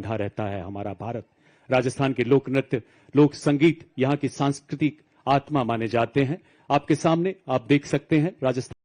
बंधा रहता है हमारा भारत। राजस्थान के लोक नृत्य, लोक संगीत यहाँ की सांस्कृतिक आत्मा माने जाते हैं। आपके सामने आप देख सकते हैं राजस्थान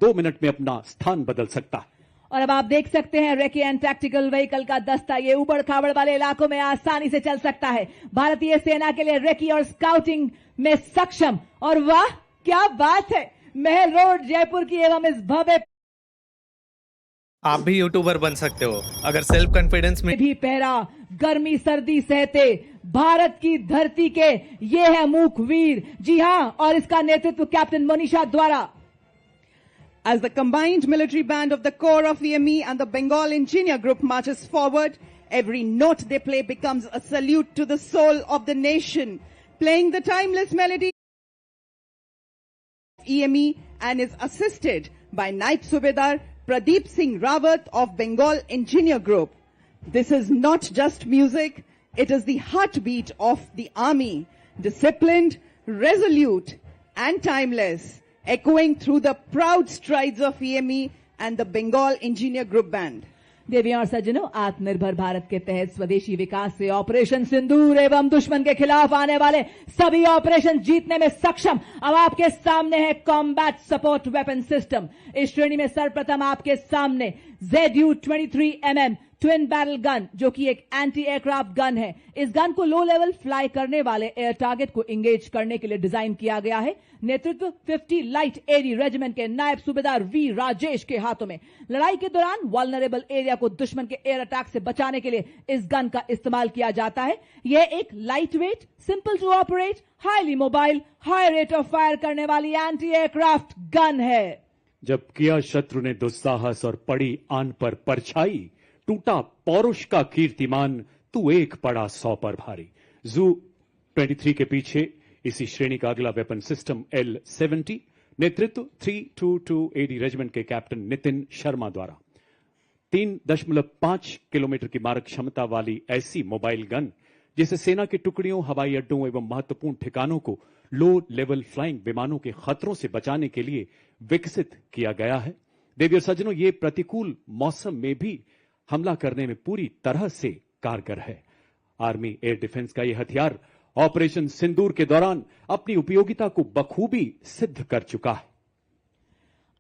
दो मिनट में अपना स्थान बदल सकता है। और अब आप देख सकते हैं रेकी एंड टैक्टिकल व्हीकल का दस्ता ये उबड़ खाबड़ वाले इलाकों में आसानी से चल सकता है। भारतीय सेना के लिए रेकी और स्काउटिंग में सक्षम। और वाह क्या बात है, महल रोड जयपुर की एवं इस भव्य आप भी यूट्यूबर बन सकते हो अगर सेल्फ कॉन्फिडेंस में भी पहरा, गर्मी सर्दी सहते भारत की धरती के ये है मूक वीर। जी हां, और इसका नेतृत्व कैप्टन मोनिशा द्वारा। As the combined military band of the Corps of EME and the Bengal Engineer Group marches forward, every note they play becomes a salute to the soul of the nation, playing the timeless melody of EME and is assisted by Night Subedar Pradeep Singh Rawat of Bengal Engineer Group. This is not just music, it is the heartbeat of the army, disciplined, resolute and timeless, echoing through the proud strides of EME and the Bengal Engineer Group Band. देवियों और सज्जनों, आत्मनिर्भर भारत के तहत स्वदेशी विकास से operation सिंदूर एवं दुश्मन के खिलाफ आने वाले सभी ऑपरेशन जीतने में सक्षम। अब आपके सामने है कॉम्बैट सपोर्ट वेपन सिस्टम। इस श्रेणी में सर्वप्रथम आपके सामने ZU-23mm ट्विन बैरल गन, जो कि एक एंटी एयरक्राफ्ट गन है। इस गन को लो लेवल फ्लाई करने वाले एयर टारगेट को इंगेज करने के लिए डिजाइन किया गया है। नेतृत्व 50 लाइट एडी रेजिमेंट के नायब सूबेदार वी राजेश के हाथों में। लड़ाई के दौरान वल्नरेबल एरिया को दुश्मन के एयर अटैक से बचाने के लिए इस गन का इस्तेमाल किया जाता है। यह एक light weight, simple to operate, highly mobile, high rate of fire करने वाली एंटी एयरक्राफ्ट गन है। जब किया शत्रु ने दुस्साहस और पड़ी आन पर परछाई, टूटा पौरुष का कीर्तिमान, तू एक पड़ा 100 पर भारी। ZU-23 के पीछे इसी श्रेणी का अगला वेपन सिस्टम L-70, नेतृत्व 322 AD रेजिमेंट के कैप्टन नितिन शर्मा द्वारा। 3.5 किलोमीटर की मारक क्षमता वाली ऐसी मोबाइल गन, जिसे सेना की टुकड़ियों, हवाई अड्डों एवं महत्वपूर्ण ठिकानों को लो लेवल फ्लाइंग विमानों के खतरों से बचाने के लिए विकसित किया गया है। देवियों सज्जनों, ये प्रतिकूल मौसम में भी हमला करने में पूरी तरह से कारगर है। आर्मी एयर डिफेंस का यह हथियार ऑपरेशन सिंदूर के दौरान अपनी उपयोगिता को बखूबी सिद्ध कर चुका है।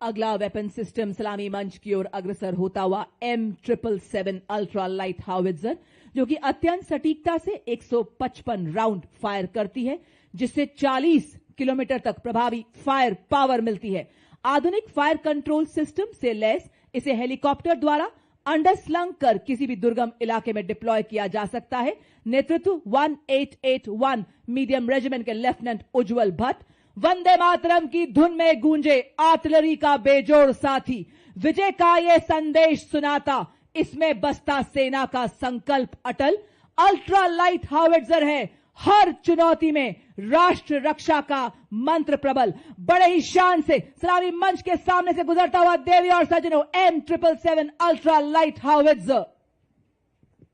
अगला वेपन सिस्टम सलामी मंच की ओर अग्रसर होता हुआ M777 अल्ट्रा लाइट हाउवित्जर, जो कि अत्यंत सटीकता से 155 राउंड फायर करती है, जिससे 40 किलोमीटर तक प्रभावी फायर पावर मिलती है। आधुनिक फायर कंट्रोल सिस्टम से लैस इसे हेलीकॉप्टर द्वारा अंडरस्लंग कर किसी भी दुर्गम इलाके में डिप्लॉय किया जा सकता है। नेतृत्व 1881 मीडियम रेजिमेंट के लेफ्टिनेंट उज्जवल भट्ट। वंदे मातरम की धुन में गूंजे आर्टिलरी का बेजोड़ साथी, विजय का ये संदेश सुनाता, इसमें बसता सेना का संकल्प अटल। अल्ट्रा लाइट हाउविट्जर है। हर चुनौती में राष्ट्र रक्षा का मंत्र प्रबल। बड़े ही शान से सलामी मंच के सामने से गुजरता हुआ देवी और सज्जनों M777 अल्ट्रा लाइट हाउविट्जर।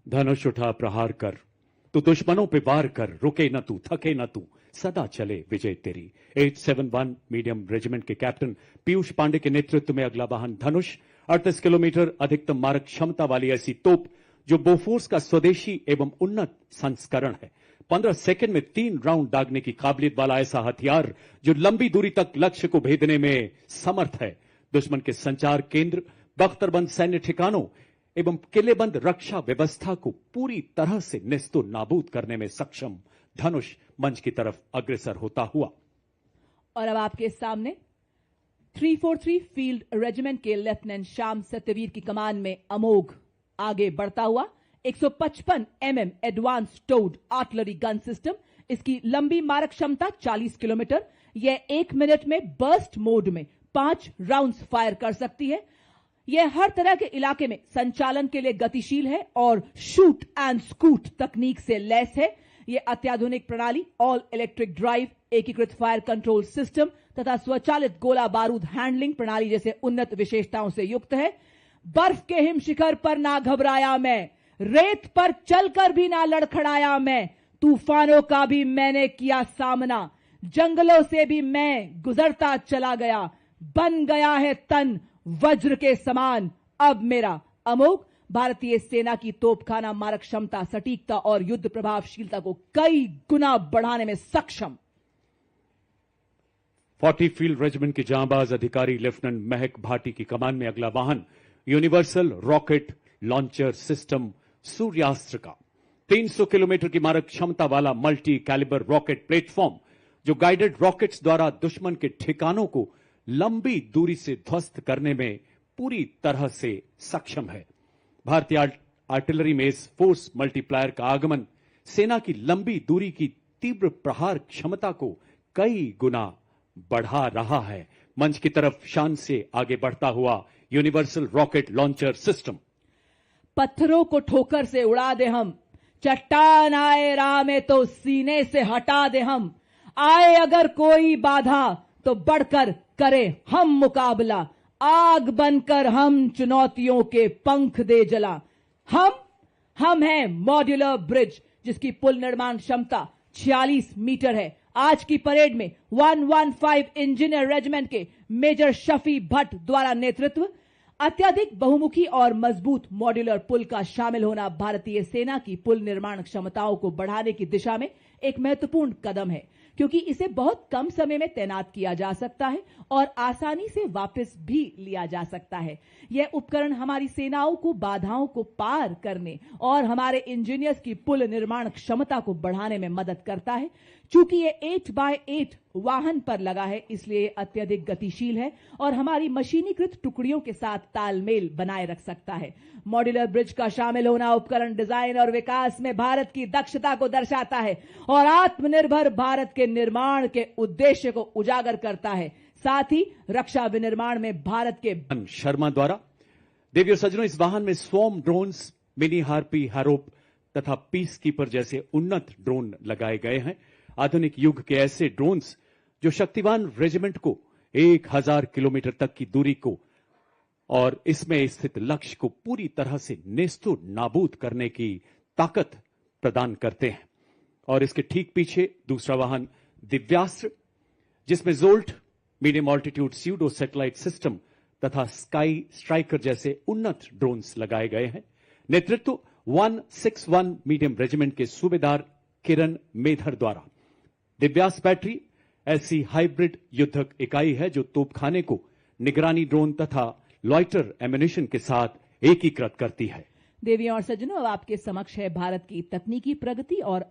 धनुष उठा प्रहार कर, तू दुश्मनों पे वार कर, रुके न तू, थके न तू, सदा चले विजय तेरी। 871 मीडियम रेजिमेंट के कैप्टन पीयूष पांडे के नेतृत्व में अगला वाहन धनुष 38 किलोमीटर अधिकतम मारक क्षमता वाली ऐसी तोप जो बोफोर्स का स्वदेशी एवं उन्नत संस्करण है। 15 सेकंड में 3 राउंड दागने की काबिलियत वाला ऐसा हथियार जो लंबी दूरी तक लक्ष्य को भेदने में समर्थ है। दुश्मन के संचार केंद्र, बख्तरबंद सैन्य ठिकानों एवं किलेबंद रक्षा व्यवस्था को पूरी तरह से नेस्तो नाबूद करने में सक्षम धनुष मंच की तरफ अग्रसर होता हुआ। और अब आपके सामने 343 फील्ड रेजिमेंट के लेफ्टिनेंट श्याम सत्यवीर की कमान में अमोघ आगे बढ़ता हुआ 155 mm advance toad artillery gun system. इसकी लंबी मारक क्षमता 40 किलोमीटर। यह 1 मिनट में बर्स्ट मोड में 5 राउंड्स फायर कर सकती है। यह हर तरह के इलाके में संचालन के लिए गतिशील है और शूट एंड स्कूट तकनीक से लैस है। यह अत्याधुनिक प्रणाली, ऑल इलेक्ट्रिक ड्राइव, एकीकृत फायर कंट्रोल सिस्टम तथा स्वचालित गोला बारूद हैंडलिंग प्रणाली जैसे उन्नत विशेषताओं से युक्त है। बर्फ के हिम शिखर पर ना घबराया मैं, रेत पर चलकर भी ना लड़खड़ाया मैं, तूफानों का भी मैंने किया सामना, जंगलों से भी मैं गुजरता चला गया, बन गया है तन वज्र के समान अब मेरा। अमोघ भारतीय सेना की तोपखाना मारक क्षमता, सटीकता और युद्ध प्रभावशीलता को कई गुना बढ़ाने में सक्षम। 40 फील्ड रेजिमेंट के जांबाज अधिकारी लेफ्टिनेंट महक भाटी की कमान में अगला वाहन यूनिवर्सल रॉकेट लॉन्चर सिस्टम सूर्यास्त्र का 300 किलोमीटर की मारक क्षमता वाला मल्टी कैलिबर रॉकेट प्लेटफॉर्म जो गाइडेड रॉकेट्स द्वारा दुश्मन के ठिकानों को लंबी दूरी से ध्वस्त करने में पूरी तरह से सक्षम है। भारतीय आर्टिलरी में इस फोर्स मल्टीप्लायर का आगमन सेना की लंबी दूरी की तीव्र प्रहार क्षमता को कई गुना बढ़ा रहा है। मंच की तरफ शान से आगे बढ़ता हुआ यूनिवर्सल रॉकेट लॉन्चर सिस्टम। पत्थरों को ठोकर से उड़ा दे हम, चट्टान आए राह में तो सीने से हटा दे हम, आए अगर कोई बाधा तो बढ़कर करे हम मुकाबला, आग बनकर हम चुनौतियों के पंख दे जला। हम हैं मॉड्यूलर ब्रिज जिसकी पुल निर्माण क्षमता 46 मीटर है। आज की परेड में 115 इंजीनियर रेजिमेंट के मेजर शफी भट्ट द्वारा नेतृत्व। अत्यधिक बहुमुखी और मजबूत मॉड्यूलर पुल का शामिल होना भारतीय सेना की पुल निर्माण क्षमताओं को बढ़ाने की दिशा में एक महत्वपूर्ण कदम है, क्योंकि इसे बहुत कम समय में तैनात किया जा सकता है और आसानी से वापस भी लिया जा सकता है। यह उपकरण हमारी सेनाओं को बाधाओं को पार करने और हमारे इंजीनियर्स की पुल निर्माण क्षमता को बढ़ाने में मदद करता है। चूंकि यह 8x8 वाहन पर लगा है, इसलिए अत्यधिक गतिशील है और हमारी मशीनीकृत टुकड़ियों के साथ तालमेल बनाए रख सकता है। मॉड्यूलर ब्रिज का शामिल होना उपकरण डिजाइन और विकास में भारत की दक्षता को दर्शाता है और आत्मनिर्भर भारत के निर्माण के उद्देश्य को उजागर करता है। साथ ही रक्षा विनिर्माण में भारत के शर्मा द्वारा देवी और सज्जनों इस वाहन में स्वॉर्म ड्रोन्स, मिनी हार्पी, हैरोप तथा पीस कीपर जैसे उन्नत ड्रोन लगाए गए हैं। आधुनिक युग के ऐसे ड्रोन्स जो शक्तिवान रेजिमेंट को 1000 किलोमीटर तक की दूरी को और इसमें स्थित लक्ष्य को पूरी तरह से नेस्तो नाबूद करने की ताकत प्रदान करते हैं। और इसके ठीक पीछे दूसरा वाहन दिव्यास्त्र जिसमें jolt, medium altitude pseudo satellite system तथा स्काई स्ट्राइकर जैसे उन्नत ड्रोन्स लगाए गए हैं। नेतृत्व 161 मीडियम रेजिमेंट के सूबेदार किरण मेधर द्वारा। दिव्यास बैटरी ऐसी हाइब्रिड युद्धक इकाई है जो तोपखाने को निगरानी ड्रोन तथा लॉइटर एम्यूनिशन के साथ एकीकृत करती है। देवी और सज्जनों, अब आपके समक्ष है भारत की तकनीकी प्रगति और